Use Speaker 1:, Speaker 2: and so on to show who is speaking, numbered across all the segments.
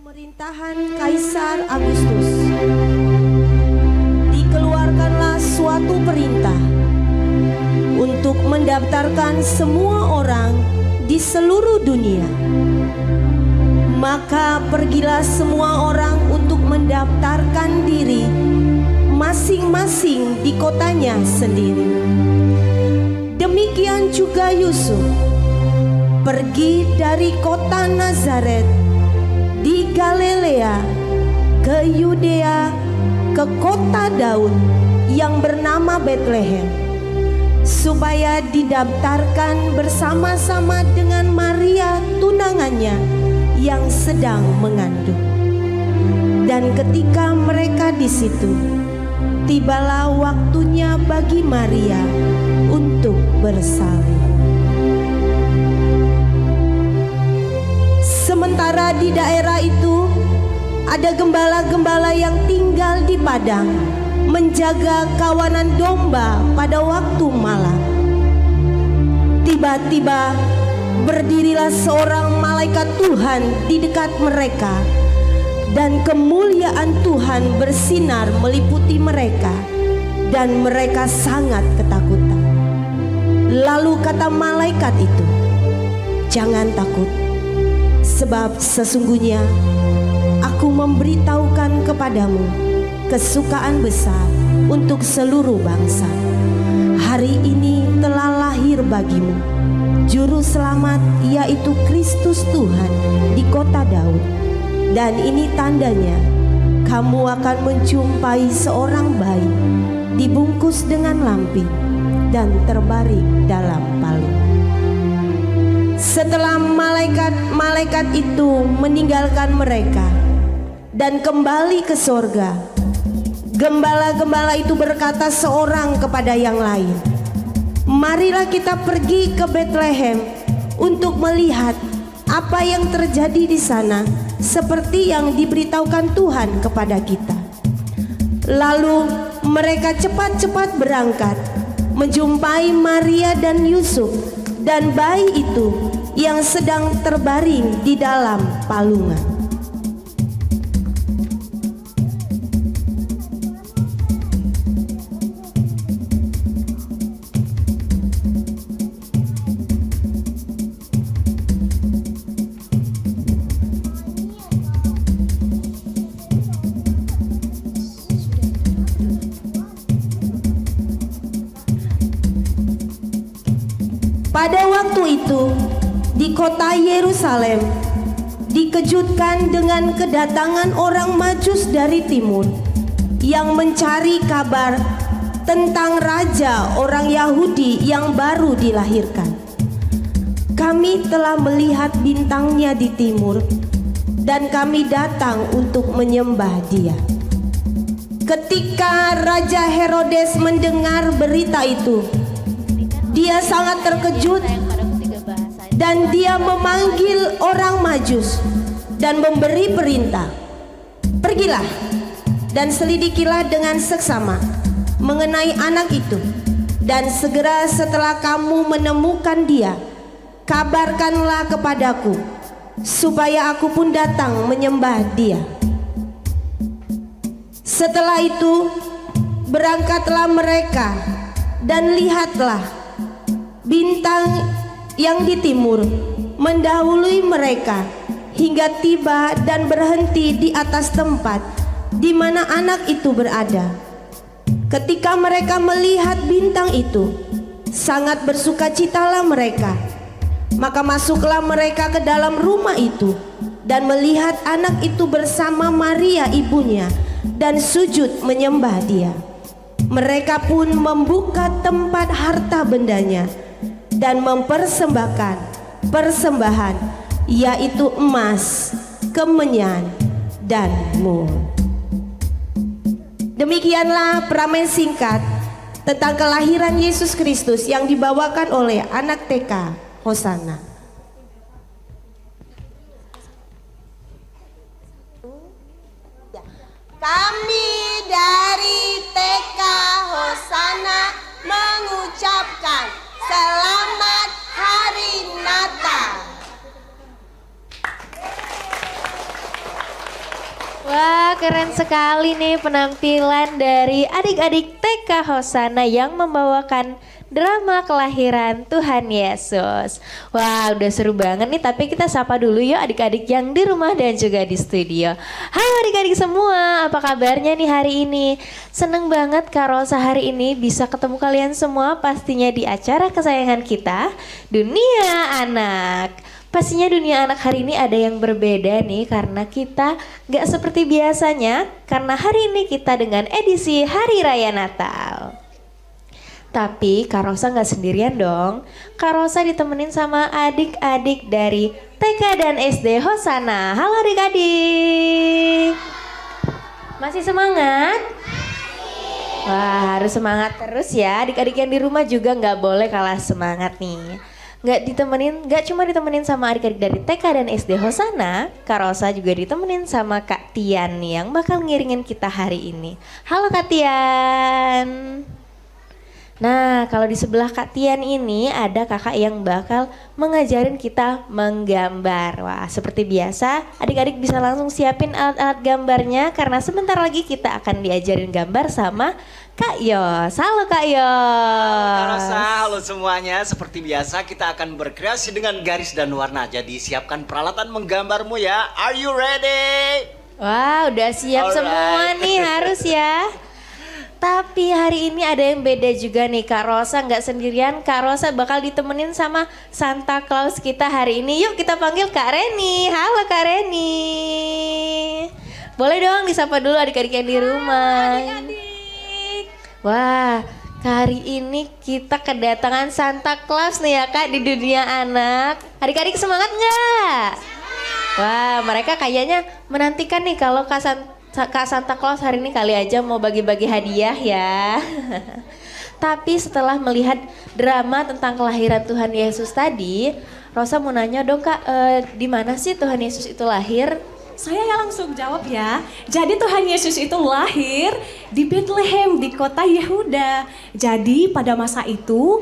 Speaker 1: pemerintahan Kaisar Agustus, dikeluarkanlah suatu perintah untuk mendaftarkan semua orang di seluruh dunia. Maka pergilah semua orang untuk mendaftarkan diri masing-masing di kotanya sendiri. Demikian juga Yusuf pergi dari kota Nazaret di Galilea ke Yudea, ke kota Daud yang bernama Betlehem, supaya didaftarkan bersama-sama dengan Maria tunangannya yang sedang mengandung. Dan ketika mereka di situ, tibalah waktunya bagi Maria untuk bersalin. Sementara di daerah itu ada gembala-gembala yang tinggal di padang, menjaga kawanan domba pada waktu malam. Tiba-tiba berdirilah seorang malaikat Tuhan di dekat mereka, dan kemuliaan Tuhan bersinar meliputi mereka, dan mereka sangat ketakutan. Lalu kata malaikat itu, "Jangan takut, sebab sesungguhnya aku memberitahukan kepadamu kesukaan besar untuk seluruh bangsa. Hari ini telah lahir bagimu Juru Selamat, yaitu Kristus Tuhan di kota Daud. Dan ini tandanya, kamu akan menjumpai seorang bayi dibungkus dengan lampin dan terbaring dalam palung." Setelah malaikat itu meninggalkan mereka dan kembali ke sorga, gembala-gembala itu berkata seorang kepada yang lain, "Marilah kita pergi ke Betlehem untuk melihat apa yang terjadi di sana, seperti yang diberitahukan Tuhan kepada kita." Lalu mereka cepat-cepat berangkat, menjumpai Maria dan Yusuf dan bayi itu yang sedang terbaring di dalam palungan. Pada waktu itu, di kota Yerusalem dikejutkan dengan kedatangan orang Majus dari timur yang mencari kabar tentang raja orang Yahudi yang baru dilahirkan. "Kami telah melihat bintangnya di timur, dan kami datang untuk menyembah dia." Ketika Raja Herodes mendengar berita itu, dia sangat terkejut, dan dia memanggil orang Majus dan memberi perintah, "Pergilah dan selidikilah dengan seksama mengenai anak itu, dan segera setelah kamu menemukan dia, kabarkanlah kepadaku, supaya aku pun datang menyembah dia." Setelah itu berangkatlah mereka, dan lihatlah, bintang yang di timur mendahului mereka hingga tiba dan berhenti di atas tempat di mana anak itu berada. Ketika mereka melihat bintang itu, sangat bersukacitalah mereka. Maka masuklah mereka ke dalam rumah itu dan melihat anak itu bersama Maria ibunya, dan sujud menyembah dia. Mereka pun membuka tempat harta bendanya dan mempersembahkan persembahan, yaitu emas, kemenyan, dan mur. Demikianlah peramen singkat tentang kelahiran Yesus Kristus yang dibawakan oleh anak TK Hosana.
Speaker 2: Kami dari TK Hosana mengucapkan selamat Hari Natal.
Speaker 3: Wah, keren sekali nih penampilan dari adik-adik TK Hosana yang membawakan drama kelahiran Tuhan Yesus. Wah, udah seru banget nih, tapi kita sapa dulu yuk adik-adik yang di rumah dan juga di studio. Halo adik-adik semua, apa kabarnya nih hari ini? Seneng banget Kak Rosa hari ini bisa ketemu kalian semua pastinya di acara kesayangan kita, Dunia Anak. Pastinya dunia anak hari ini ada yang berbeda nih karena kita gak seperti biasanya karena hari ini kita dengan edisi Hari Raya Natal. Tapi Kak Rosa gak sendirian dong. Kak Rosa ditemenin sama adik-adik dari TK dan SD Hosana. Halo adik-adik. Masih semangat? Wah, harus semangat terus ya. Adik-adik yang di rumah juga gak boleh kalah semangat nih. Gak cuma ditemenin sama adik-adik dari TK dan SD Hosana, Kak Rosa juga ditemenin sama Kak Tian nih yang bakal ngiringin kita hari ini. Halo Kak Tian. Nah, kalau di sebelah Kak Tian ini ada kakak yang bakal mengajarin kita menggambar. Wah, seperti biasa, adik-adik bisa langsung siapin alat-alat gambarnya karena sebentar lagi kita akan diajarin gambar sama Kak Yos. Halo Kak Yos.
Speaker 4: Halo Rosa, halo semuanya. Seperti biasa kita akan berkreasi dengan garis dan warna. Jadi siapkan peralatan menggambarmu ya. Are you ready?
Speaker 3: Wah, udah siap
Speaker 4: Alright.
Speaker 3: semua nih harus ya. Tapi hari ini ada yang beda juga nih Kak Rosa nggak sendirian. Kak Rosa bakal ditemenin sama Santa Claus kita hari ini. Yuk kita panggil Kak Reni. Halo Kak Reni. Boleh dong disapa dulu adik-adik yang di rumah. Adik-adik. Wah, hari ini kita kedatangan Santa Claus nih ya Kak di dunia anak. Adik-adik semangat nggak? Wah, mereka kayaknya menantikan nih kalau Kak Santa Claus hari ini kali aja mau bagi-bagi hadiah ya. Tapi setelah melihat drama tentang kelahiran Tuhan Yesus tadi, Rosa mau nanya dong Kak, di mana sih Tuhan Yesus itu lahir?
Speaker 5: Saya yang langsung jawab ya. Jadi Tuhan Yesus itu lahir di Bethlehem, di kota Yehuda. Jadi pada masa itu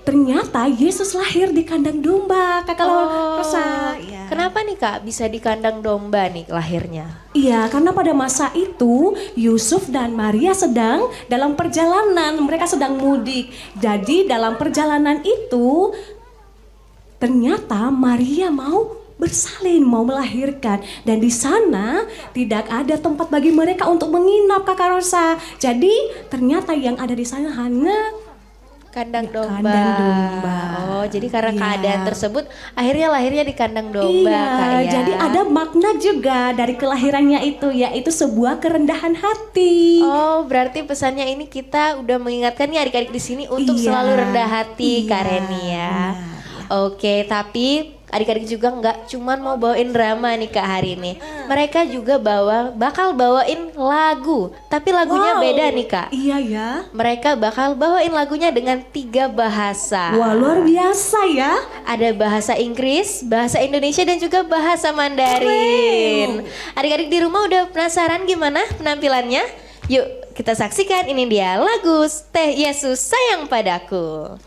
Speaker 5: ternyata Yesus lahir di kandang domba. Kalau Rosa, ya.
Speaker 3: Kenapa nih Kak bisa di kandang domba nih lahirnya?
Speaker 5: Iya, karena pada masa itu Yusuf dan Maria sedang dalam perjalanan, mereka sedang mudik. Jadi dalam perjalanan itu ternyata Maria mau bersalin, mau melahirkan, dan di sana tidak ada tempat bagi mereka untuk menginap Kakak Rosa. Jadi ternyata yang ada di sana hanya
Speaker 3: Kandang domba.
Speaker 5: Kandang domba.
Speaker 3: Oh, jadi karena
Speaker 5: Iya.
Speaker 3: keadaan tersebut akhirnya lahirnya di kandang domba
Speaker 5: iya,
Speaker 3: Kak ya.
Speaker 5: jadi ada makna juga dari kelahirannya itu, yaitu sebuah kerendahan hati.
Speaker 3: Oh, berarti pesannya ini kita udah mengingatkan nih adik-adik di sini untuk
Speaker 5: Iya.
Speaker 3: selalu rendah hati Kak
Speaker 5: Iya,
Speaker 3: Reni ya.
Speaker 5: benar.
Speaker 3: Oke, tapi adik-adik juga nggak cuman mau bawain drama nih Kak hari ini. Mereka juga bakal bawain lagu. Tapi lagunya
Speaker 5: Wow,
Speaker 3: beda nih Kak.
Speaker 5: Iya ya.
Speaker 3: Mereka bakal bawain lagunya dengan 3 bahasa.
Speaker 5: Wah, luar biasa ya.
Speaker 3: Ada bahasa Inggris, bahasa Indonesia dan juga bahasa Mandarin. Adik-adik di rumah udah penasaran gimana penampilannya? Yuk kita saksikan, ini dia lagu Teh Yesus Sayang Padaku.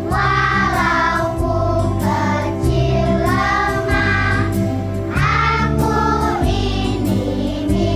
Speaker 6: Walau ku kecil lemah, aku ini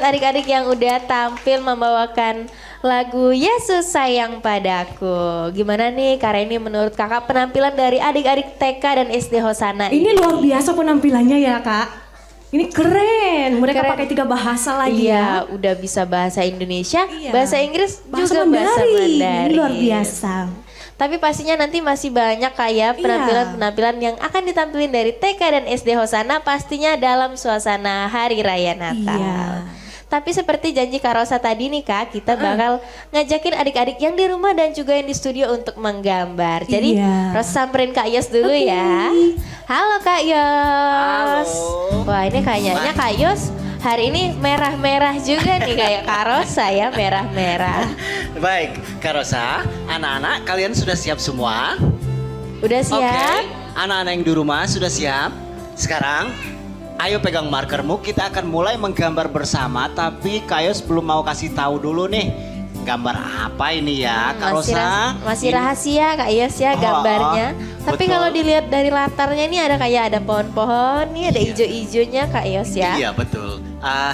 Speaker 3: adik-adik yang udah tampil membawakan lagu Yesus Sayang Padaku. Gimana nih Kak Reni menurut kakak penampilan dari adik-adik TK dan SD Hosana?
Speaker 5: Ini luar biasa penampilannya ya Kak. Ini keren, mereka
Speaker 3: Keren.
Speaker 5: pakai 3 bahasa lagi
Speaker 3: Iya,
Speaker 5: ya.
Speaker 3: udah bisa bahasa Indonesia,
Speaker 5: Iya.
Speaker 3: bahasa Inggris,
Speaker 5: Bahasa
Speaker 3: juga bahasa
Speaker 5: Mandarin.
Speaker 3: Mandarin.
Speaker 5: Ini luar biasa.
Speaker 3: Tapi pastinya nanti masih banyak kayak
Speaker 5: Iya.
Speaker 3: penampilan-penampilan yang akan ditampilin dari TK dan SD Hosana pastinya dalam suasana Hari Raya Natal.
Speaker 5: Iya.
Speaker 3: Tapi seperti janji Kak Rosa tadi nih Kak, kita bakal ngajakin adik-adik yang di rumah dan juga yang di studio untuk menggambar. Jadi
Speaker 5: Iya.
Speaker 3: Rosa samperin Kak Yos dulu ya. Halo Kak Yos.
Speaker 4: Halo.
Speaker 3: Wah ini kayaknya Kak Yos hari ini merah-merah juga nih kayak Kak Rosa ya, merah-merah.
Speaker 4: Baik, Kak Rosa, anak-anak kalian sudah siap semua?
Speaker 3: Udah siap?
Speaker 4: Oke, anak-anak yang di rumah sudah siap? Sekarang, ayo pegang markermu, kita akan mulai menggambar bersama. Tapi Kak Yos belum mau kasih tahu dulu nih, gambar apa ini ya, Kak Rosa?
Speaker 3: Masih
Speaker 4: Ini-
Speaker 3: rahasia Kak Yos ya
Speaker 4: Oh,
Speaker 3: gambarnya. Tapi
Speaker 4: betul.
Speaker 3: kalau dilihat dari latarnya ini ada kayak ada pohon-pohon, nih ada
Speaker 4: Iya.
Speaker 3: ijo-ijonya Kak Yos ya.
Speaker 4: Iya betul.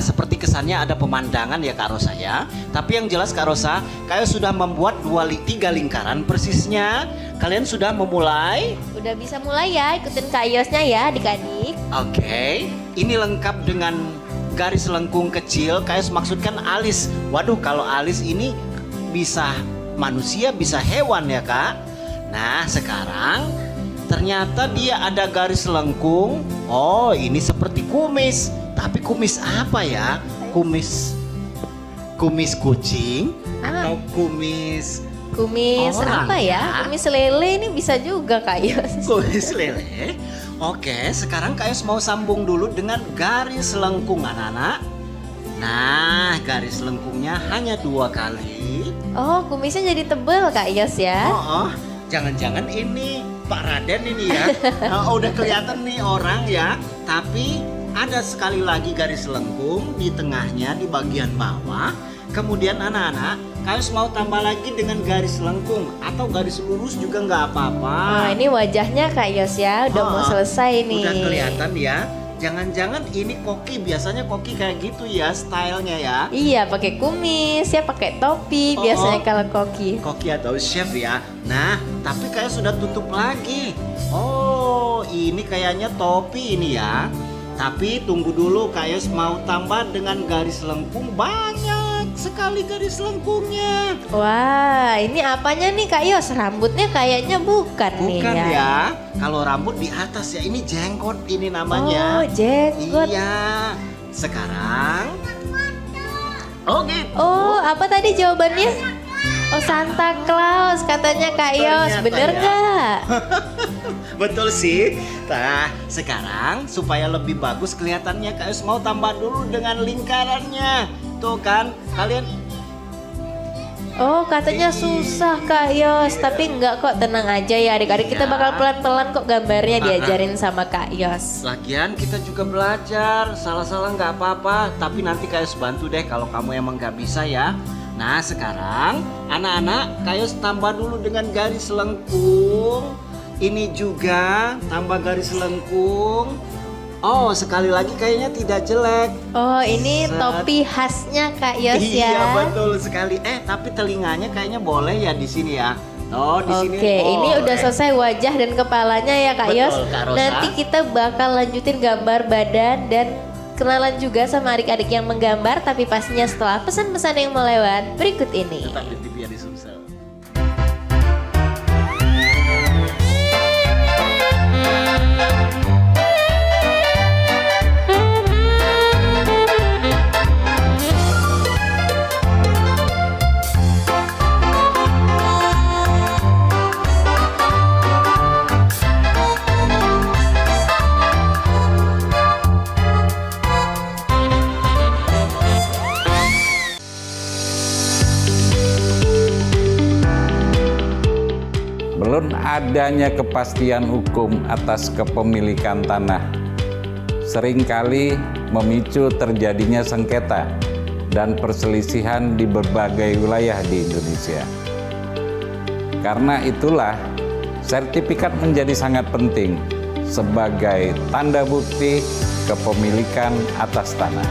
Speaker 4: Seperti kesannya ada pemandangan ya Kak Rosa ya. Tapi yang jelas Kak Rosa, Kak Yos sudah membuat 3 lingkaran persisnya. Kalian sudah memulai?
Speaker 3: Udah bisa mulai ya, ikutin Kak Yosnya ya adik-adik.
Speaker 4: Oke. Ini lengkap dengan garis lengkung kecil. Kak Yos maksudkan alis. Waduh, kalau alis ini bisa manusia, bisa hewan ya Kak. Nah sekarang ternyata dia ada garis lengkung. Oh ini seperti kumis. Tapi kumis apa ya? Kumis kucing atau kumis
Speaker 3: Kumis
Speaker 4: Orang
Speaker 3: apa ya?
Speaker 4: ya?
Speaker 3: Kumis lele ini bisa juga Kak Yos.
Speaker 4: kumis lele? Oke, sekarang Kak Yos mau sambung dulu dengan garis lengkung anak-anak. Nah, garis lengkungnya hanya 2 kali.
Speaker 3: Oh kumisnya jadi tebel Kak Yos ya.
Speaker 4: Oh, jangan-jangan ini Pak Raden ini ya. Udah kelihatan nih orang ya. Tapi ada sekali lagi garis lengkung di tengahnya di bagian bawah. Kemudian anak-anak, Kak Yos mau tambah lagi dengan garis lengkung atau garis lurus juga nggak apa-apa.
Speaker 3: Oh ini wajahnya Kak Yos ya, udah mau selesai nih.
Speaker 4: Udah kelihatan ya. Jangan-jangan ini koki, biasanya koki kayak gitu ya stylenya ya.
Speaker 3: Iya pakai kumis ya, pakai topi biasanya kalau koki.
Speaker 4: Koki atau chef ya. Nah, tapi kayak sudah tutup lagi. Oh, ini kayaknya topi ini ya. Tapi tunggu dulu, Kak Yos mau tambah dengan garis lengkung, banyak sekali garis lengkungnya.
Speaker 3: Wah, ini apanya nih Kak Yos? Rambutnya kayaknya bukan nih
Speaker 4: Bukan
Speaker 3: ya.
Speaker 4: ya. Kalau rambut di atas ya, ini jenggot ini
Speaker 3: Oh,
Speaker 4: namanya.
Speaker 3: jenggot.
Speaker 4: Iya. Sekarang. Oh gitu.
Speaker 3: Oh, apa tadi jawabannya? Oh, Santa Claus katanya Kak Yos.
Speaker 4: Ternyata
Speaker 3: Bener
Speaker 4: ya.
Speaker 3: nggak?
Speaker 4: Betul sih. Nah, sekarang supaya lebih bagus kelihatannya Kak Yos mau tambah dulu dengan lingkarannya. Tuh kan, kalian
Speaker 3: Oh, katanya susah Kak Yos. Tapi enggak kok, tenang aja ya adik-adik. Kita
Speaker 4: Iya.
Speaker 3: bakal pelan-pelan kok gambarnya diajarin sama Kak Yos.
Speaker 4: lagian kita juga belajar. Salah-salah nggak apa-apa, tapi nanti Kak Yos bantu deh kalau kamu emang nggak bisa ya. Nah, sekarang anak-anak Kak Yos tambah dulu dengan garis lengkung. Ini juga tambah garis lengkung. Oh, sekali lagi kayaknya tidak jelek.
Speaker 3: Oh, ini
Speaker 4: Set.
Speaker 3: topi khasnya Kak Yos
Speaker 4: Iya
Speaker 3: ya.
Speaker 4: betul sekali. Tapi telinganya kayaknya boleh ya di sini ya. Oh di sini.
Speaker 3: Oke, ini
Speaker 4: boleh.
Speaker 3: udah selesai wajah dan kepalanya ya Kak
Speaker 4: Betul,
Speaker 3: Yos.
Speaker 4: Kak Rosa.
Speaker 3: Nanti kita bakal lanjutin gambar badan dan kenalan juga sama adik-adik yang menggambar. Tapi pastinya setelah pesan-pesan yang melewat berikut ini.
Speaker 4: Tetap di TV di Sumsel.
Speaker 6: Belum adanya kepastian hukum atas kepemilikan tanah seringkali memicu terjadinya sengketa dan perselisihan di berbagai wilayah di Indonesia. Karena itulah, sertifikat menjadi sangat penting sebagai tanda bukti kepemilikan atas tanah.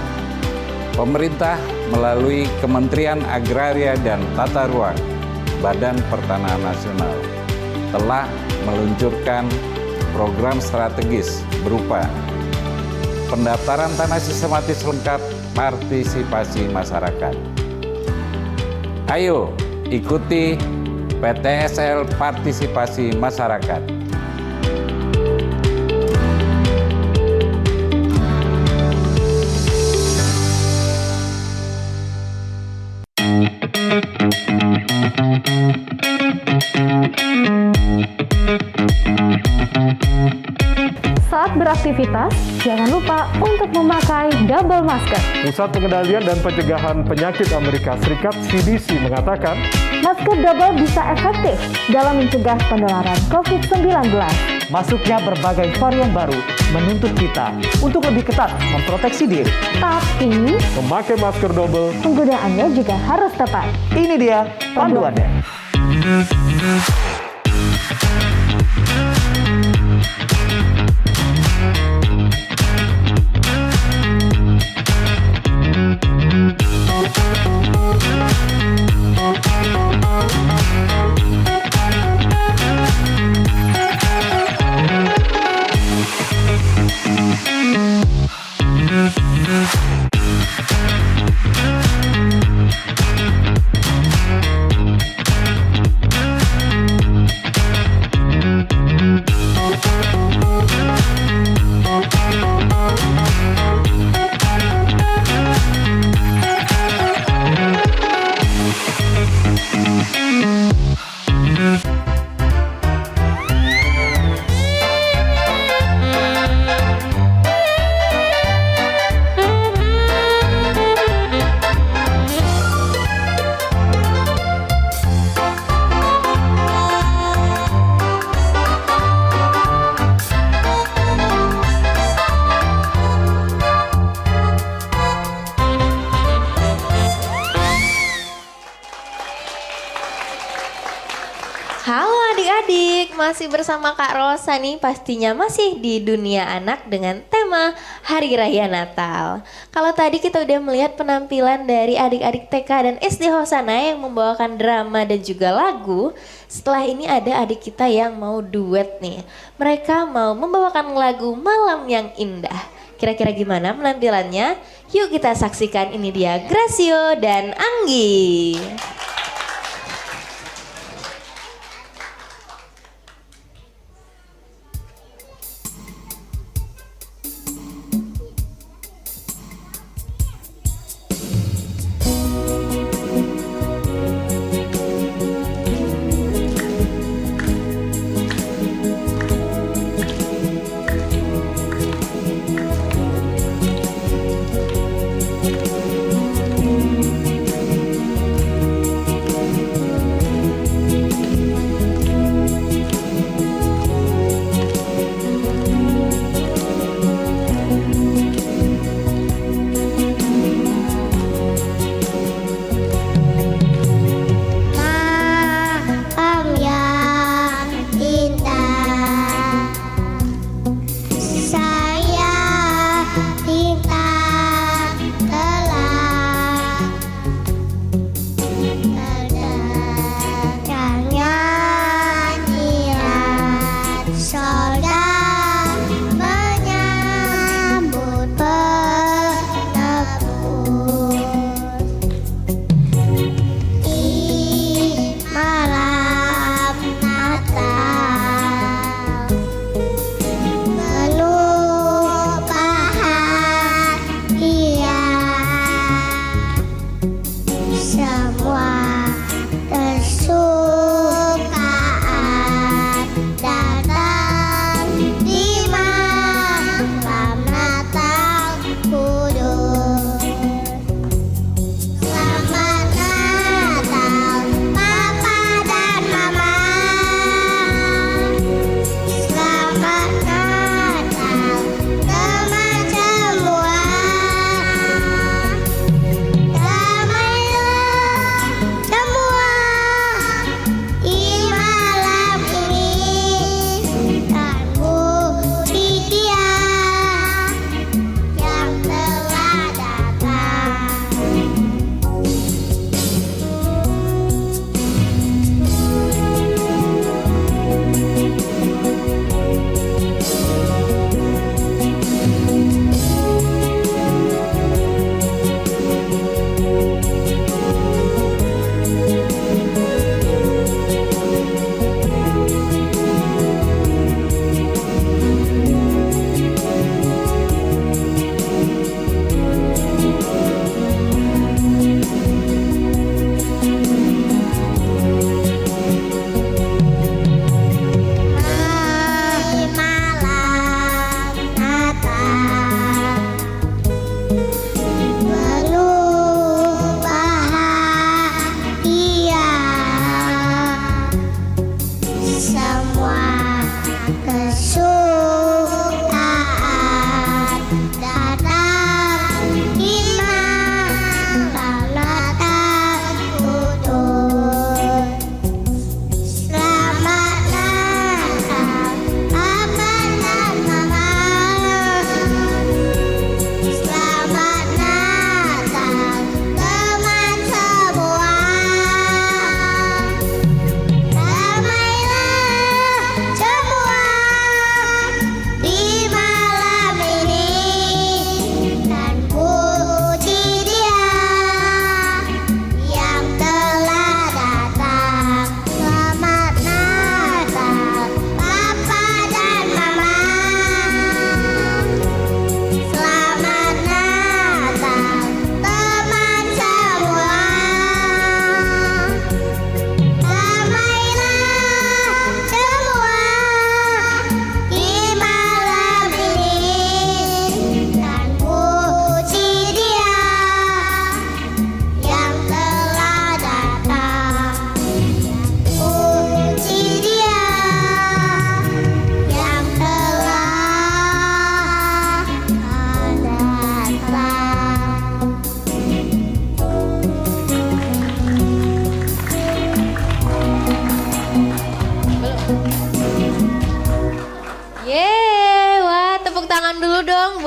Speaker 6: Pemerintah melalui Kementerian Agraria dan Tata Ruang, Badan Pertanahan Nasional, telah meluncurkan program strategis berupa pendaftaran tanah sistematis lengkap partisipasi masyarakat. Ayo ikuti PTSL Partisipasi Masyarakat.
Speaker 7: Saat beraktivitas, jangan lupa untuk memakai double masker.
Speaker 8: Pusat Pengendalian dan Pencegahan Penyakit Amerika Serikat (CDC) mengatakan,
Speaker 7: Masker double bisa efektif dalam mencegah penularan COVID-19.
Speaker 9: Masuknya berbagai varian baru menuntut kita untuk lebih ketat memproteksi diri.
Speaker 7: Tapi,
Speaker 8: memakai masker double
Speaker 7: penggunaannya juga harus tepat.
Speaker 9: Ini dia panduannya.
Speaker 3: Halo adik-adik, masih bersama Kak Rosa nih, pastinya masih di dunia anak dengan tema Hari Raya Natal. Kalau tadi kita udah melihat penampilan dari adik-adik TK dan SD Hosana yang membawakan drama dan juga lagu, setelah ini ada adik kita yang mau duet nih. Mereka mau membawakan lagu Malam yang Indah. Kira-kira gimana penampilannya? Yuk kita saksikan, ini dia Gracio dan Anggi.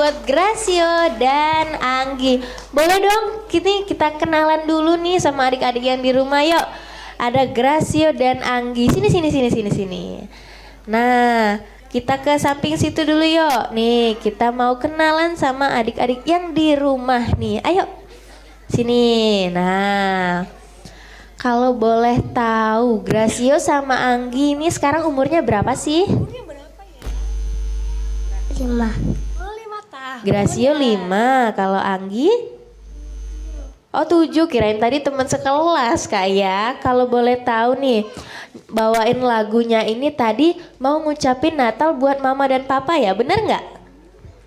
Speaker 3: buat Gracio dan Anggi. Boleh dong kita kenalan dulu nih sama adik-adik yang di rumah yuk. Ada Gracio dan Anggi. Sini. Nah, kita ke samping situ dulu yuk. Nih, kita mau kenalan sama adik-adik yang di rumah nih. Ayo. Sini. Nah, kalau boleh tahu, Gracio sama Anggi ini sekarang umurnya berapa sih?
Speaker 1: 5.
Speaker 3: Gracio 5, kalau Anggi? Oh 7, kirain tadi teman sekelas Kak ya. Kalau boleh tahu nih, bawain lagunya ini tadi mau ngucapin Natal buat mama dan papa ya, bener nggak?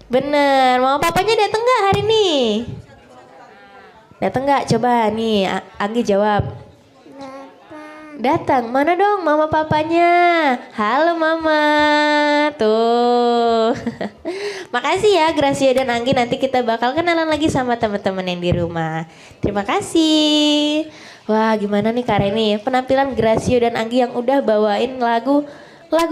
Speaker 3: Bener, mama papanya datang nggak hari ini? Datang nggak? Coba nih, Anggi jawab. Datang, mana dong mama papanya? Halo mama, tuh. Makasih ya Gracia dan Anggi, nanti kita bakal kenalan lagi sama teman-teman yang di rumah. Terima kasih. Wah gimana nih Kak Reni, penampilan Gracia dan Anggi yang udah bawain lagu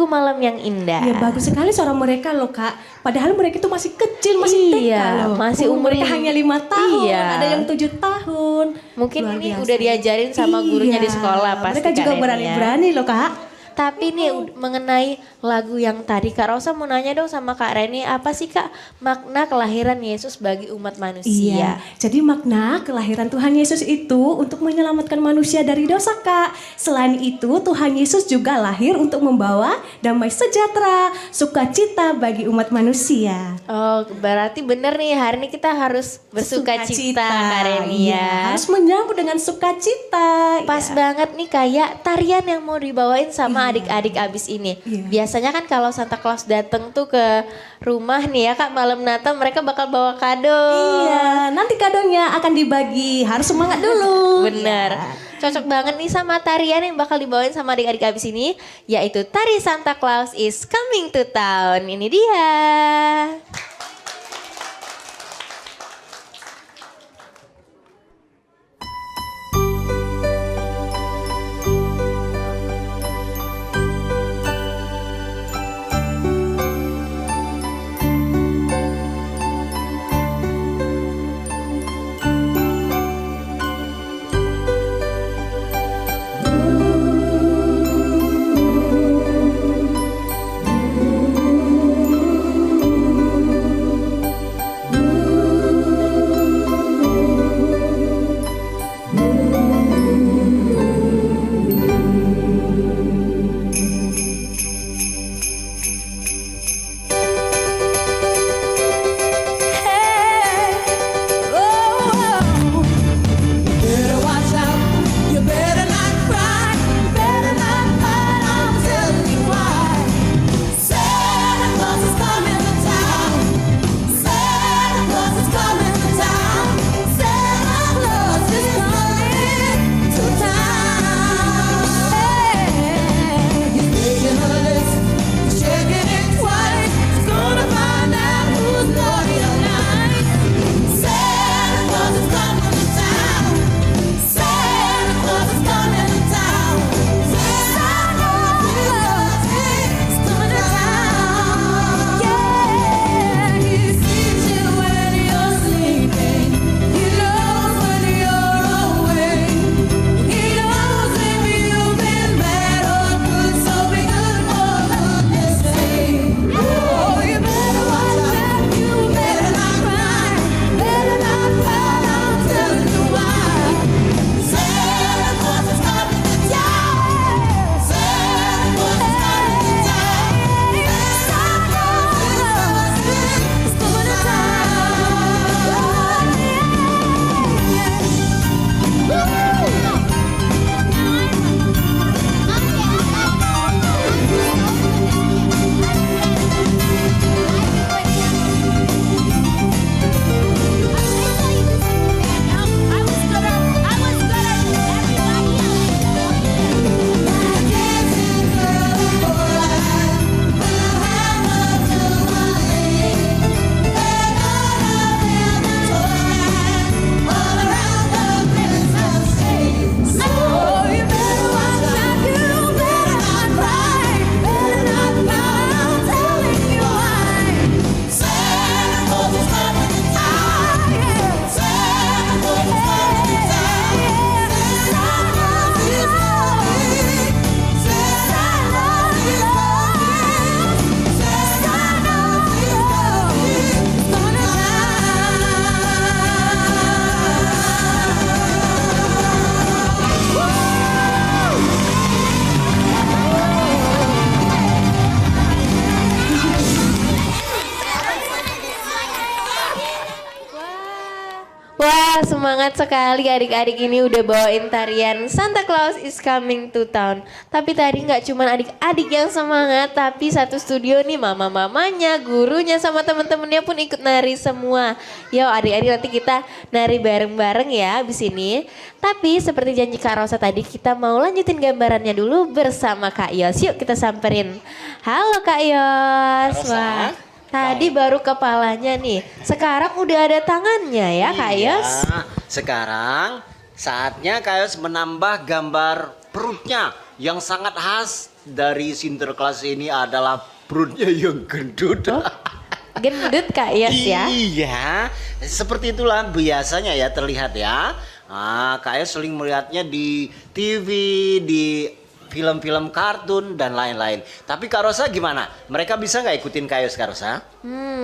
Speaker 3: Malam yang Indah.
Speaker 5: Ya bagus sekali suara mereka loh Kak. Padahal mereka itu masih kecil, masih TK loh.
Speaker 3: Masih umurnya
Speaker 5: mereka hanya 5 tahun,
Speaker 3: iya.
Speaker 5: ada yang 7 tahun.
Speaker 3: Mungkin
Speaker 5: Luar
Speaker 3: ini
Speaker 5: biasa.
Speaker 3: udah diajarin sama gurunya di sekolah pasti.
Speaker 5: Mereka juga
Speaker 3: Kak Reni ya.
Speaker 5: berani-berani loh Kak.
Speaker 3: Tapi nih mengenai lagu yang tadi Kak Rosa mau nanya dong sama Kak Reni, apa sih Kak makna kelahiran Yesus bagi umat manusia?
Speaker 5: Iya, jadi makna kelahiran Tuhan Yesus itu untuk menyelamatkan manusia dari dosa Kak. Selain itu Tuhan Yesus juga lahir untuk membawa damai sejahtera, sukacita bagi umat manusia.
Speaker 3: Oh berarti bener nih hari ini kita harus bersuka cita Kak Reni ya.
Speaker 5: Iya, harus menyambut dengan sukacita.
Speaker 3: Pas
Speaker 5: Iya.
Speaker 3: banget nih kayak tarian yang mau dibawain sama adik-adik abis ini.
Speaker 5: Iya.
Speaker 3: Biasanya kan kalau Santa Claus dateng tuh ke rumah nih ya Kak, malam Natal mereka bakal bawa kado.
Speaker 5: Iya, nanti kadonya akan dibagi. Harus semangat dulu.
Speaker 3: Bener. Cocok banget nih sama tarian yang bakal dibawain sama adik-adik abis ini, yaitu tari Santa Claus is Coming to Town. Ini dia. semangat sekali adik-adik ini udah bawain tarian Santa Claus is coming to town. Tapi tadi nggak cuma adik-adik yang semangat, tapi satu studio nih mama-mamanya, gurunya sama temen-temennya pun ikut nari semua. Yo adik-adik nanti kita nari bareng-bareng ya abis ini. Tapi seperti janji Kak Rosa tadi kita mau lanjutin gambarannya dulu bersama Kak Yos. Yuk kita samperin. Halo Kak Yos.
Speaker 4: Kak Rosa.
Speaker 3: Wah. Tadi baru kepalanya nih, sekarang udah ada tangannya ya Kak Yos?
Speaker 4: Iya, sekarang saatnya Kak Yos menambah gambar perutnya yang sangat khas dari Sinterklas ini adalah perutnya yang gendut.
Speaker 3: Oh, gendut Kak Yos ya?
Speaker 4: Iya, seperti itulah biasanya ya terlihat ya. Kak Yos sering melihatnya di TV, di film-film kartun dan lain-lain. Tapi Kak Rosa gimana? Mereka bisa nggak ikutin Kak Yos, Kak Rosa?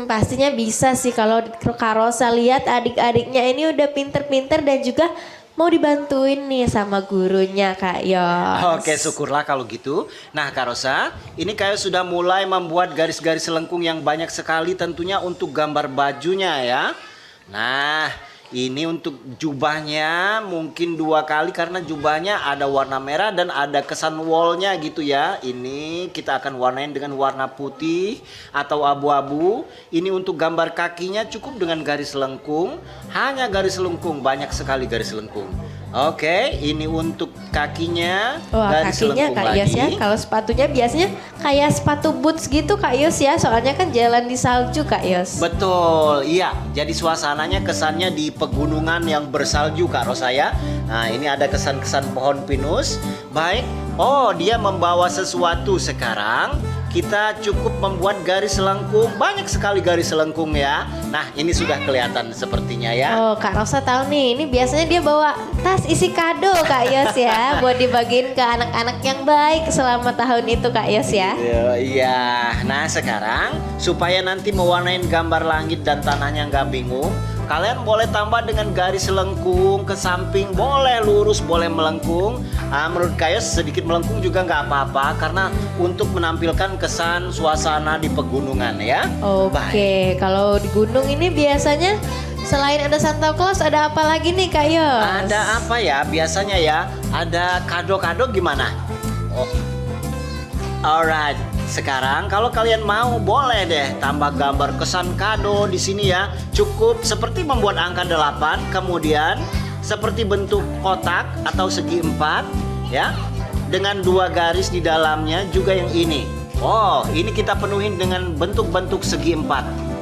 Speaker 3: Pastinya bisa sih kalau Kak Rosa lihat adik-adiknya ini udah pinter-pinter dan juga mau dibantuin nih sama gurunya Kak Yos.
Speaker 4: Oke, syukurlah kalau gitu. Nah Kak Rosa, ini Kak Yos sudah mulai membuat garis-garis lengkung yang banyak sekali tentunya untuk gambar bajunya ya. Nah, ini untuk jubahnya mungkin 2 kali karena jubahnya ada warna merah dan ada kesan wallnya gitu ya. Ini kita akan warnain dengan warna putih atau abu-abu. Ini untuk gambar kakinya cukup dengan garis lengkung. Hanya garis lengkung, banyak sekali garis lengkung. Oke, ini untuk kakinya.
Speaker 3: Wah,
Speaker 4: garis
Speaker 3: kakinya
Speaker 4: lengkung
Speaker 3: Kak Yos ya.
Speaker 4: lagi.
Speaker 3: Kalau sepatunya biasanya kayak sepatu boots gitu Kak Yos ya. Soalnya kan jalan di salju Kak Yos.
Speaker 4: Betul, iya. Jadi suasananya kesannya di pegunungan yang bersalju Kak Rosa ya. Nah ini ada kesan-kesan pohon pinus. Baik, oh dia membawa sesuatu sekarang. Kita cukup membuat garis lengkung, banyak sekali garis lengkung ya. Nah ini sudah kelihatan sepertinya ya.
Speaker 3: Oh Kak Rosa tahu nih, ini biasanya dia bawa tas isi kado Kak Yos ya. Buat dibagiin ke anak-anak yang baik selama tahun itu Kak Yos ya.
Speaker 4: Iya, nah sekarang supaya nanti mewarnain gambar langit dan tanahnya nggak bingung, kalian boleh tambah dengan garis lengkung ke samping, boleh lurus, boleh melengkung. Menurut Kayos sedikit melengkung juga nggak apa-apa karena untuk menampilkan kesan suasana di pegunungan ya.
Speaker 3: Oke, kalau di gunung ini biasanya selain ada Santa Claus ada apa lagi nih Kak Yos?
Speaker 4: Ada apa ya biasanya ya? Ada kado-kado gimana? Oh. Alright, sekarang kalau kalian mau boleh deh tambah gambar kesan kado di sini ya. Cukup seperti membuat angka 8, kemudian seperti bentuk kotak atau segi 4 ya. Dengan 2 garis di dalamnya juga yang ini. Oh, ini kita penuhin dengan bentuk-bentuk segi 4.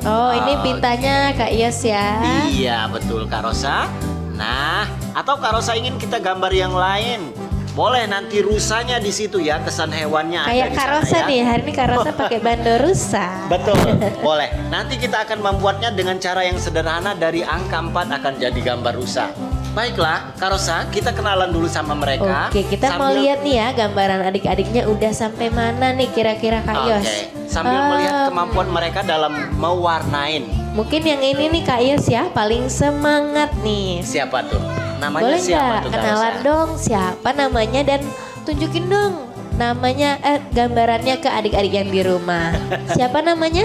Speaker 3: Oh, ini pintanya Kak Yos ya.
Speaker 4: Iya, betul Kak Rosa. Nah, atau Kak Rosa ingin kita gambar yang lain? Boleh nanti rusanya di situ ya, kesan hewannya
Speaker 3: Kayak
Speaker 4: ada di
Speaker 3: Kak
Speaker 4: sana
Speaker 3: Rosa
Speaker 4: ya.
Speaker 3: nih, hari ini Kak Rosa pakai bando rusa.
Speaker 4: Betul, boleh. Nanti kita akan membuatnya dengan cara yang sederhana, dari angka 4 akan jadi gambar rusa. Baiklah, Kak Rosa, kita kenalan dulu sama mereka.
Speaker 3: Oke, kita mau lihat nih ya gambaran adik-adiknya udah sampai mana nih kira-kira Kak Yos.
Speaker 4: Oke, sambil melihat kemampuan mereka dalam mewarnain.
Speaker 3: Mungkin yang ini nih Kak Yos ya, paling semangat nih.
Speaker 4: Siapa tuh? Namanya
Speaker 3: Boleh
Speaker 4: siapa
Speaker 3: nggak
Speaker 4: tuh Kak
Speaker 3: kenalan
Speaker 4: Rosa?
Speaker 3: dong siapa namanya dan tunjukin dong namanya gambarannya ke adik-adik yang di rumah. Siapa namanya?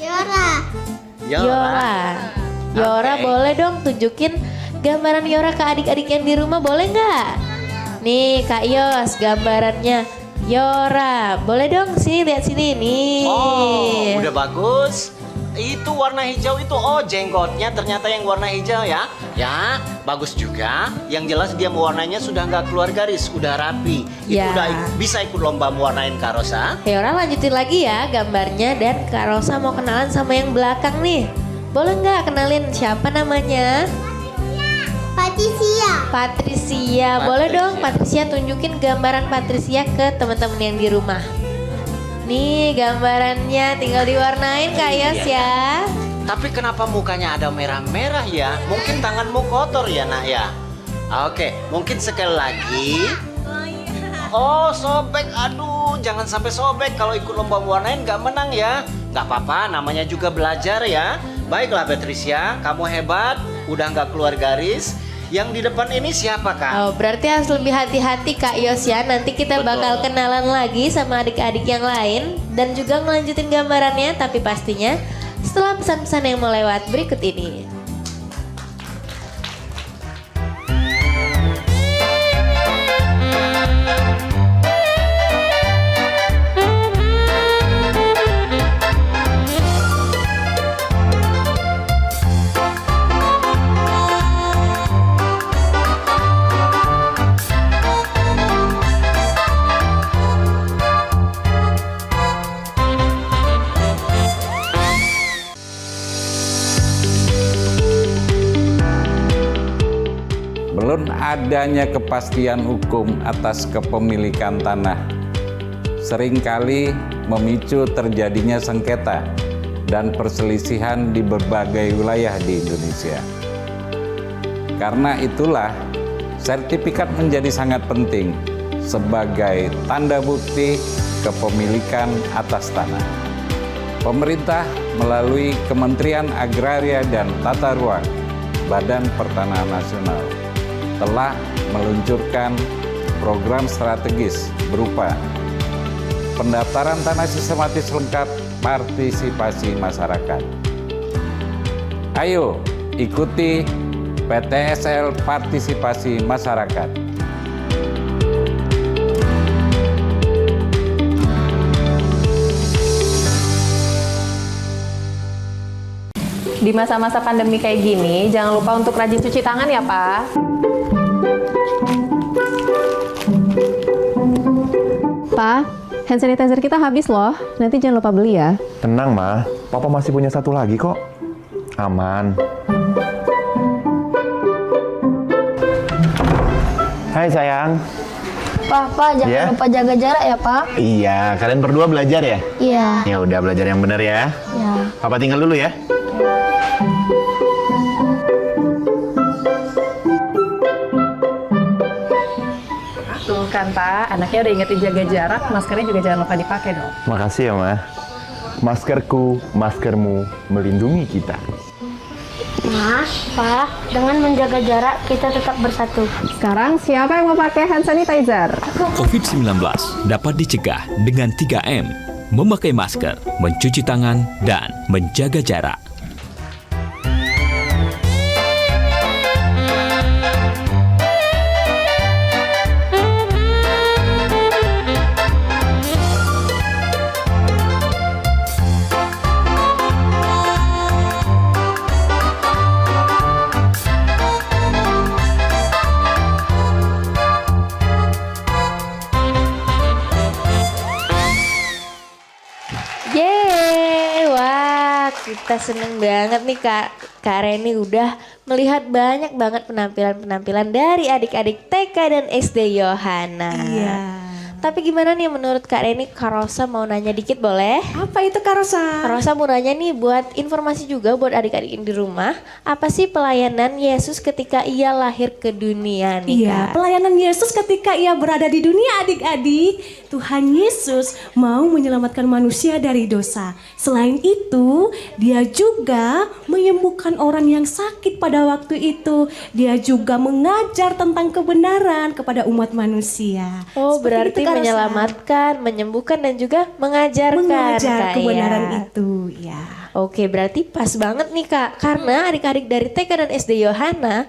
Speaker 2: Yora.
Speaker 3: Yora
Speaker 4: Oke.
Speaker 3: boleh dong tunjukin gambaran Yora ke adik-adik yang di rumah, boleh nggak? Nih Kak Yos gambarannya Yora, boleh dong sini lihat sini nih.
Speaker 4: Oh, udah bagus. Itu warna hijau itu, oh jenggotnya ternyata yang warna hijau ya. Ya, bagus juga. Yang jelas dia mewarnainya sudah nggak keluar garis, udah rapi. Itu
Speaker 3: Ya.
Speaker 4: udah bisa ikut lomba mewarnain Kak Rosa.
Speaker 3: Yora lanjutin lagi ya gambarnya dan Kak Rosa mau kenalan sama yang belakang nih. Boleh nggak kenalin siapa namanya? Patricia. Boleh dong Patricia tunjukin gambaran Patricia ke teman-teman yang di rumah. Nih gambarannya tinggal diwarnain Kak Yos ya.
Speaker 4: Tapi kenapa mukanya ada merah-merah ya? Mungkin tanganmu kotor ya nak ya? Oke, mungkin sekali lagi. Oh sobek, aduh jangan sampai sobek. Kalau ikut lomba mewarnain nggak menang ya. Nggak apa-apa, namanya juga belajar ya. Baiklah Patricia, kamu hebat, udah nggak keluar garis. Yang di depan ini siapa Kak?
Speaker 3: Oh berarti harus lebih hati-hati Kak Yos ya. Nanti kita
Speaker 4: Betul.
Speaker 3: bakal kenalan lagi sama adik-adik yang lain. Dan juga ngelanjutin gambarannya. Tapi pastinya setelah pesan-pesan yang mau lewat berikut ini.
Speaker 6: adanya kepastian hukum atas kepemilikan tanah seringkali memicu terjadinya sengketa dan perselisihan di berbagai wilayah di Indonesia. Karena itulah, sertifikat menjadi sangat penting sebagai tanda bukti kepemilikan atas tanah. Pemerintah melalui Kementerian Agraria dan Tata Ruang, Badan Pertanahan Nasional, telah meluncurkan program strategis berupa pendaftaran tanah sistematis lengkap partisipasi masyarakat. Ayo ikuti PTSL Partisipasi Masyarakat.
Speaker 7: Di masa-masa pandemi kayak gini, jangan lupa untuk rajin cuci tangan ya, Pak. Pak, hand sanitizer kita habis loh. Nanti jangan lupa beli ya.
Speaker 10: Tenang, Ma. Papa masih punya satu lagi kok. Aman. Hai, sayang.
Speaker 11: Pak, jangan lupa jaga jarak ya, Pak.
Speaker 10: Iya, kalian berdua belajar ya?
Speaker 11: Iya.
Speaker 10: Ya udah, belajar yang benar ya.
Speaker 11: Iya.
Speaker 10: Papa tinggal dulu ya.
Speaker 7: Tuh kan, Pak. Anaknya udah ingetin jaga jarak, maskernya juga jangan lupa dipakai dong.
Speaker 10: Makasih ya, Ma. Maskerku, maskermu melindungi kita.
Speaker 11: Mas, Pak, dengan menjaga jarak kita tetap bersatu.
Speaker 7: Sekarang siapa yang mau pakai hand sanitizer?
Speaker 12: COVID-19 dapat dicegah dengan 3M, memakai masker, mencuci tangan, dan menjaga jarak.
Speaker 3: Yeay, wah kita seneng banget nih Kak Reni udah melihat banyak banget penampilan-penampilan dari adik-adik TK dan SD Yohana.
Speaker 5: Iya.
Speaker 3: Tapi gimana nih menurut Kak Reni, Kak Rosa mau nanya dikit boleh?
Speaker 5: Apa itu Kak Rosa?
Speaker 3: Kak Rosa mau nanya nih buat informasi juga buat adik-adik di rumah. Apa sih pelayanan Yesus ketika ia lahir ke dunia nih
Speaker 5: Iya,
Speaker 3: Kak?
Speaker 5: pelayanan Yesus ketika ia berada di dunia adik-adik. Tuhan Yesus mau menyelamatkan manusia dari dosa. Selain itu, dia juga menyembuhkan orang yang sakit pada waktu itu. Dia juga mengajar tentang kebenaran kepada umat manusia.
Speaker 3: Oh,
Speaker 5: Seperti
Speaker 3: berarti
Speaker 5: itu, Kak Rosa.
Speaker 3: menyelamatkan, menyembuhkan dan juga mengajarkan.
Speaker 5: Mengajar
Speaker 3: Kak,
Speaker 5: kebenaran
Speaker 3: ya.
Speaker 5: itu, ya.
Speaker 3: Oke, berarti pas banget nih Kak. Karena adik-adik dari TK dan SD Yohana,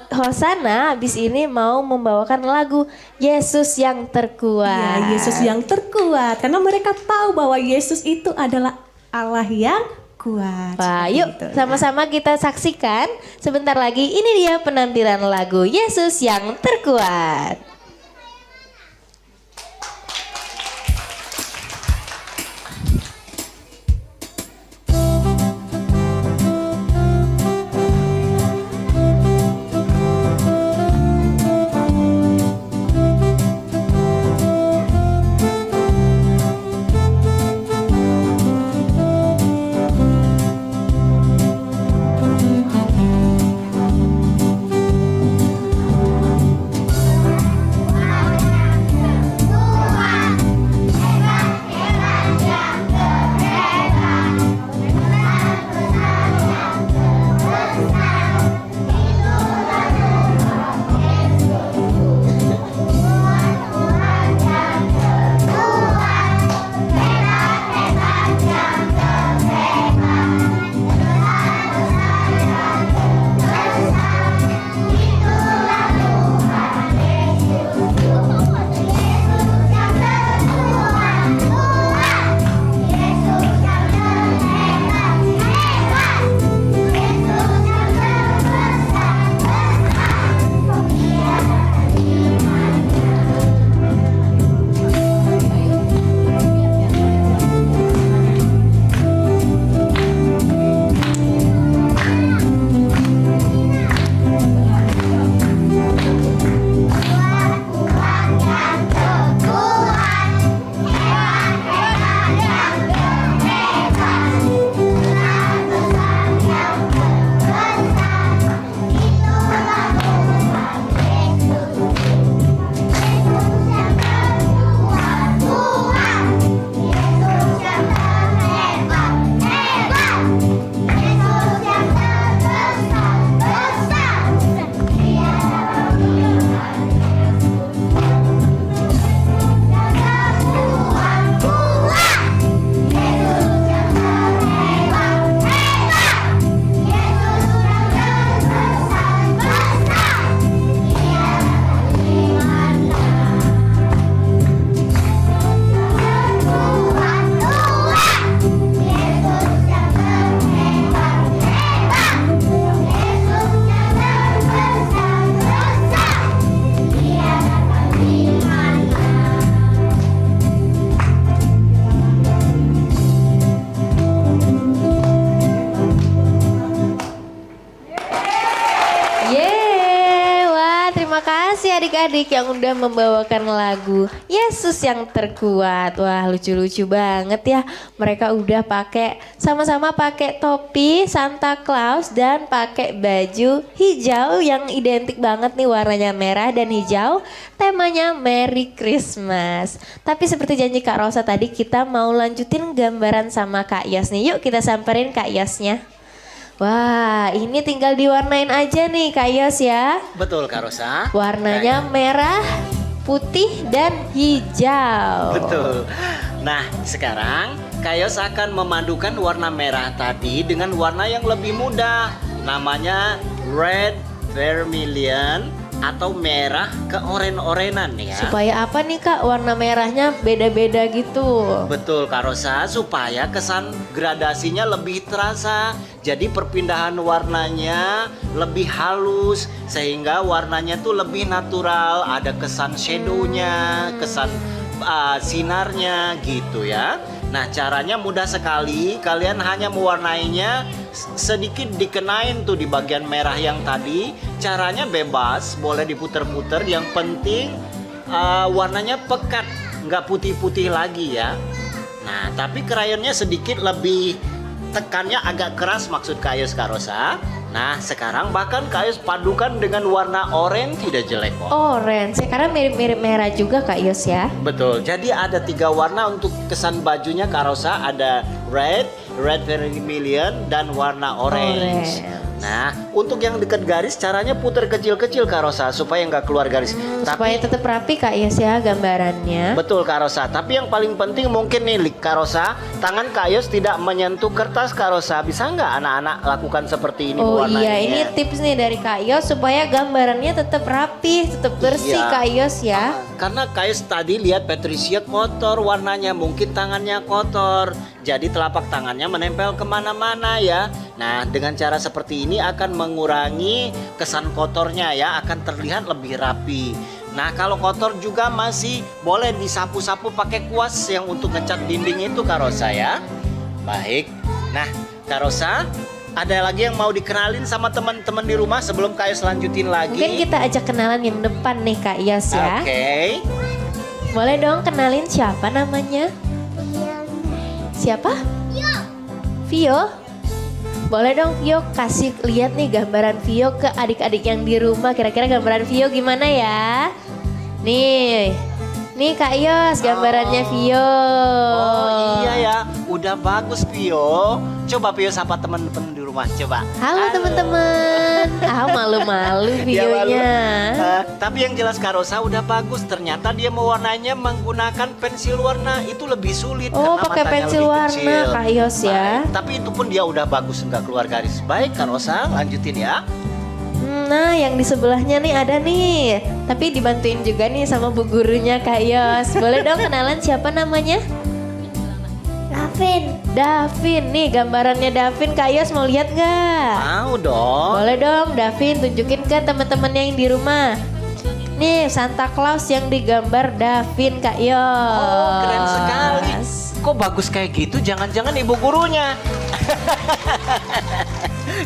Speaker 3: Hosana habis ini mau membawakan lagu Yesus yang terkuat.
Speaker 5: Ya, Yesus yang terkuat. Karena mereka tahu bahwa Yesus itu adalah Allah yang kuat.
Speaker 3: Wah,
Speaker 5: Seperti
Speaker 3: yuk
Speaker 5: itu.
Speaker 3: sama-sama kita saksikan. Sebentar lagi ini dia penampilan lagu Yesus yang terkuat. adik-adik yang udah membawakan lagu Yesus yang terkuat. Wah, lucu-lucu banget ya. Mereka udah sama-sama pakai topi Santa Claus dan pakai baju hijau yang identik banget nih, warnanya merah dan hijau. Temanya Merry Christmas. Tapi seperti janji Kak Rosa tadi, kita mau lanjutin gambaran sama Kak Yos nih. Yuk kita samperin Kak Yosnya. Wah, ini tinggal diwarnain aja nih Kak Yos ya.
Speaker 4: Betul Kak Rosa.
Speaker 3: Warnanya merah, putih, dan hijau.
Speaker 4: Betul. Nah, sekarang Kak Yos akan memadukan warna merah tadi dengan warna yang lebih mudah. Namanya red vermilion atau merah keoren-orenan ya.
Speaker 3: Supaya apa nih Kak, warna merahnya beda-beda gitu?
Speaker 4: Betul Kak Rosa, supaya kesan gradasinya lebih terasa. Jadi perpindahan warnanya lebih halus sehingga warnanya tuh lebih natural. Ada kesan shadownya, kesan sinarnya gitu ya. Nah, caranya mudah sekali. Kalian hanya mewarnainya sedikit, dikenain tuh di bagian merah yang tadi. Caranya bebas, boleh diputer-puter. Yang penting warnanya pekat, nggak putih-putih lagi ya. Nah, tapi krayonnya sedikit lebih, tekannya agak keras maksud Kak Yos Kak Rosa. Nah, sekarang bahkan Kak Yos padukan dengan warna oranye, tidak jelek kok.
Speaker 3: Orange, karena mirip-mirip merah juga Kak Yos ya.
Speaker 4: Betul, jadi ada 3 warna untuk kesan bajunya Kak Rosa. Ada red vermilion, dan warna orange. Nah, untuk yang dekat garis caranya putar kecil-kecil Kak Rosa supaya nggak keluar garis.
Speaker 3: Supaya tetap rapi Kak Yos ya gambarannya.
Speaker 4: Betul Kak Rosa, tapi yang paling penting mungkin nih Kak Rosa, tangan Kak Yos tidak menyentuh kertas Kak Rosa. Bisa nggak anak-anak lakukan seperti ini?
Speaker 3: Oh iya, ini tips nih dari Kak Yos supaya gambarannya tetap rapi, tetap bersih Kak Yos ya.
Speaker 4: Karena Kak Yos tadi lihat Patricia kotor warnanya, mungkin tangannya kotor. Jadi telapak tangannya menempel kemana-mana ya. Nah, dengan cara seperti ini akan mengurangi kesan kotornya ya, akan terlihat lebih rapi. Nah, kalau kotor juga masih boleh disapu-sapu pakai kuas yang untuk ngecat dinding itu Kak Rosa ya. Baik. Nah, Kak Rosa, ada lagi yang mau dikenalin sama teman-teman di rumah sebelum Kak Yos lanjutin lagi?
Speaker 3: Mungkin kita ajak kenalan yang depan nih Kak Yos ya.
Speaker 4: Oke.
Speaker 3: Boleh dong kenalin siapa namanya? Siapa? Vio. Boleh dong Vio kasih lihat nih gambaran Vio ke adik-adik yang di rumah. Kira-kira gambaran Vio gimana ya? Nih Kak Yos gambarannya Vio.
Speaker 4: Oh iya ya, udah bagus Vio. Coba Vio sapa teman-teman di rumah, coba.
Speaker 3: Halo teman-teman. Malu-malu Vionya.
Speaker 4: Tapi yang jelas Kak Rosa udah bagus. Ternyata dia mewarnainya menggunakan pensil warna. Itu lebih sulit
Speaker 3: Oh,
Speaker 4: karena
Speaker 3: pakai
Speaker 4: matanya
Speaker 3: pensil
Speaker 4: lebih
Speaker 3: warna
Speaker 4: kecil.
Speaker 3: Kak Yos ya.
Speaker 4: Baik, tapi itu pun dia udah bagus, nggak keluar garis. Baik Kak Rosa, lanjutin ya.
Speaker 3: Nah, yang di sebelahnya nih ada nih. Tapi dibantuin juga nih sama bu gurunya Kak Yos. Boleh dong kenalan siapa namanya? Davin, nih gambarannya Davin. Kak Yos mau lihat nggak?
Speaker 4: Mau dong.
Speaker 3: Boleh dong Davin, tunjukin ke teman-teman yang di rumah. Nih Santa Claus yang digambar Davin Kak Yos.
Speaker 4: Oh, keren sekali. Kok bagus kayak gitu? Jangan-jangan ibu gurunya.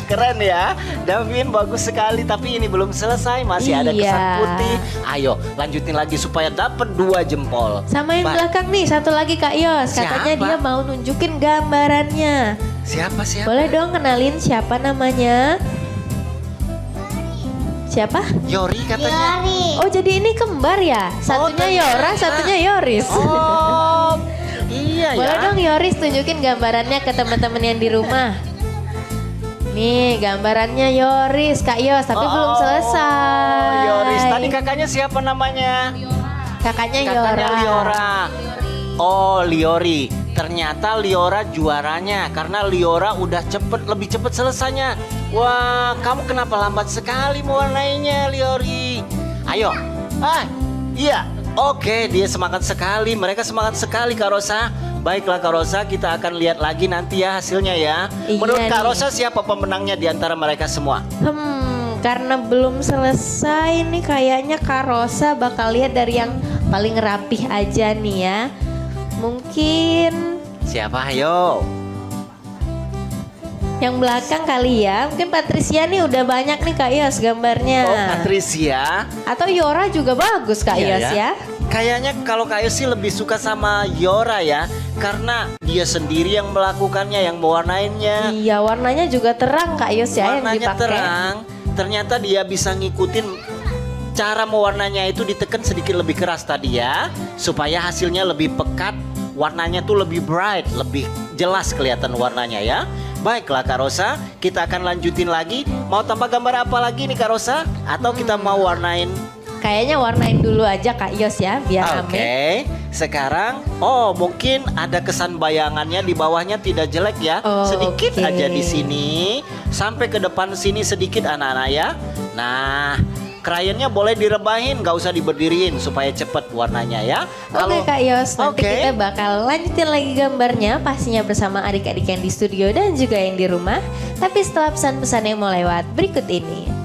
Speaker 4: Keren ya, Davin bagus sekali. Tapi ini belum selesai, masih ada kesan putih. Ayo lanjutin lagi supaya dapat 2 jempol.
Speaker 3: Sama yang belakang nih, satu lagi Kak Yos. Katanya
Speaker 4: Siapa?
Speaker 3: dia mau nunjukin gambarannya.
Speaker 4: Siapa?
Speaker 3: Boleh dong kenalin siapa namanya? Siapa?
Speaker 4: Yori katanya.
Speaker 3: Oh jadi ini kembar ya? Satunya Yora, satunya Yoris.
Speaker 4: Oh iya ya.
Speaker 3: Boleh dong Yoris tunjukin gambarannya ke teman-teman yang di rumah. Nih gambarannya Yoris Kak Yos, tapi belum selesai.
Speaker 4: Yoris, tadi kakaknya siapa namanya?
Speaker 3: Kakaknya
Speaker 4: Liora. Oh Liori. Ternyata Liora juaranya karena Liora udah lebih cepet selesainya. Wah, kamu kenapa lambat sekali mewarnainya, Liori? Ayo. Iya. Oke, dia semangat sekali. Mereka semangat sekali, Kak Rosa. Baiklah Kak Rosa, kita akan lihat lagi nanti ya hasilnya ya. Menurut Kak Rosa siapa pemenangnya di antara mereka semua?
Speaker 3: Karena belum selesai nih kayaknya Kak Rosa bakal lihat dari yang paling rapih aja nih ya. Mungkin
Speaker 4: siapa? Ayo.
Speaker 3: Yang belakang kali ya. Mungkin Patricia nih udah banyak nih Kak Yos gambarnya.
Speaker 4: Oh, Patricia.
Speaker 3: Atau Yora juga bagus Kak
Speaker 4: Iya
Speaker 3: Yos
Speaker 4: ya.
Speaker 3: ya.
Speaker 4: Kayaknya kalau Kak Yos sih lebih suka sama Yora ya. Karena dia sendiri yang melakukannya, yang mewarnainnya.
Speaker 3: Iya, warnanya juga terang Kak Yos ya yang
Speaker 4: Warnanya
Speaker 3: dipakai.
Speaker 4: terang. Ternyata dia bisa ngikutin cara mewarnanya itu, ditekan sedikit lebih keras tadi ya. Supaya hasilnya lebih pekat. Warnanya tuh lebih bright, lebih jelas kelihatan warnanya ya. Baiklah Kak Rosa, kita akan lanjutin lagi. Mau tambah gambar apa lagi nih Kak Rosa? Atau kita mau warnain?
Speaker 3: Kayaknya warnain dulu aja Kak Yos ya, biar
Speaker 4: Oke,
Speaker 3: rame.
Speaker 4: sekarang mungkin ada kesan bayangannya di bawahnya tidak jelek ya.
Speaker 3: Oh,
Speaker 4: sedikit
Speaker 3: oke.
Speaker 4: aja di sini. Sampai ke depan sini sedikit anak-anak ya. Nah, krayonnya boleh direbahin, gak usah diberdiriin supaya cepet warnanya ya.
Speaker 3: Oke Kak Yos, nanti
Speaker 4: Oke.
Speaker 3: kita bakal lanjutin lagi gambarnya pastinya bersama adik-adik yang di studio dan juga yang di rumah. Tapi setelah pesan-pesan yang mau lewat berikut ini.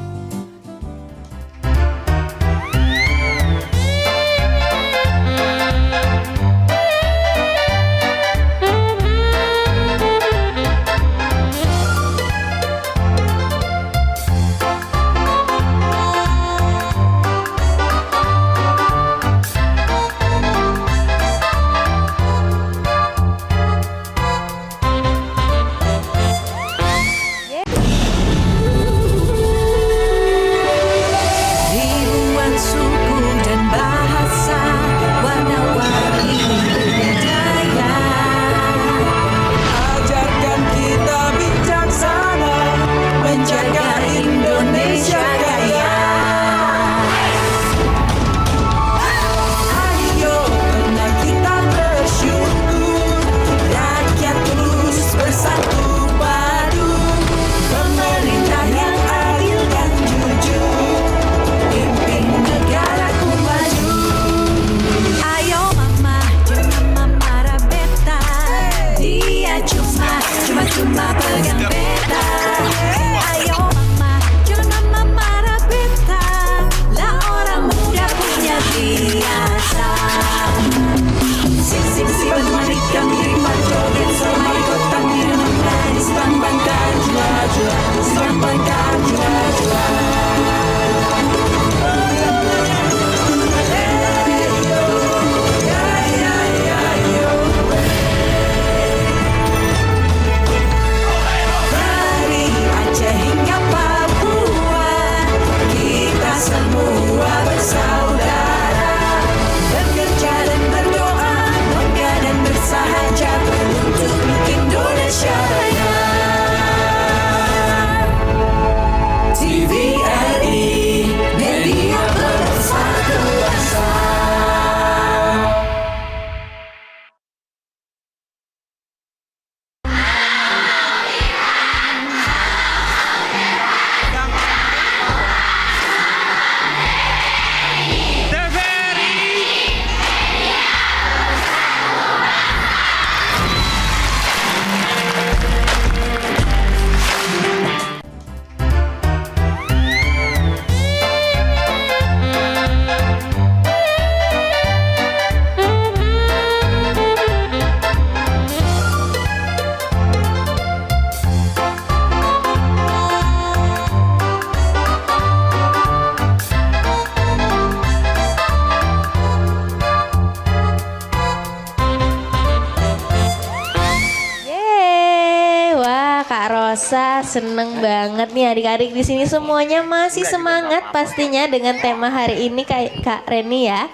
Speaker 3: Rosa seneng banget nih adik-adik di sini semuanya masih semangat pastinya dengan tema hari ini Kak Reni ya.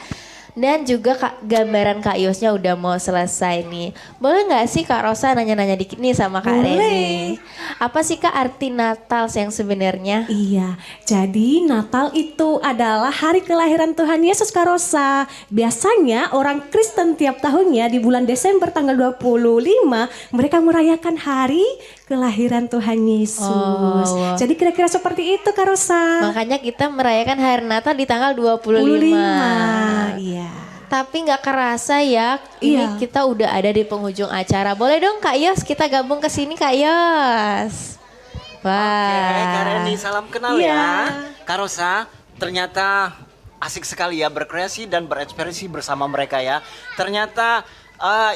Speaker 3: Dan juga gambaran Kak Yosnya udah mau selesai nih. Boleh nggak sih Kak Rosa nanya-nanya dikit nih sama Kak Reni? Apa sih Kak arti Natal yang sebenarnya?
Speaker 5: Iya, jadi Natal itu adalah hari kelahiran Tuhan Yesus Kak Rosa. Biasanya orang Kristen tiap tahunnya di bulan Desember tanggal 25 mereka merayakan hari kelahiran Tuhan Yesus.
Speaker 3: Oh.
Speaker 5: Jadi kira-kira seperti itu Kak Rosa.
Speaker 3: Makanya kita merayakan hari Natal di tanggal 25.
Speaker 5: Iya.
Speaker 3: Tapi nggak kerasa ya, ini kita udah ada di penghujung acara. Boleh dong Kak Yos, kita gabung ke sini Kak Yos. Wah.
Speaker 4: Oke, Kak Reni, salam kenal ya. Kak Rosa, ternyata asik sekali ya berkreasi dan berekspresi bersama mereka ya. Ternyata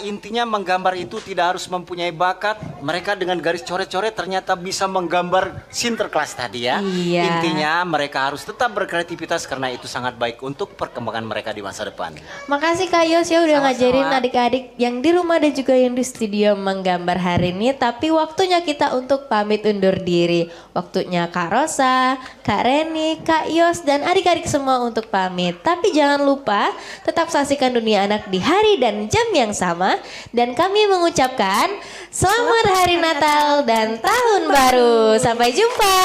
Speaker 4: Intinya menggambar itu tidak harus mempunyai bakat. Mereka dengan garis coret-coret ternyata bisa menggambar Sinterklas tadi ya.
Speaker 3: Iya.
Speaker 4: Intinya mereka harus tetap berkreativitas karena itu sangat baik untuk perkembangan mereka di masa depan.
Speaker 3: Makasih Kak Yos ya udah
Speaker 4: Sama-sama.
Speaker 3: ngajarin adik-adik yang di rumah dan juga yang di studio menggambar hari ini. Tapi waktunya kita untuk pamit undur diri. Waktunya Kak Rosa, Kak Reni, Kak Yos dan adik-adik semua untuk pamit. Tapi jangan lupa tetap saksikan Dunia Anak di hari dan jam yang sama. Dan kami mengucapkan Selamat Hari Natal dan Tahun Baru. Sampai jumpa.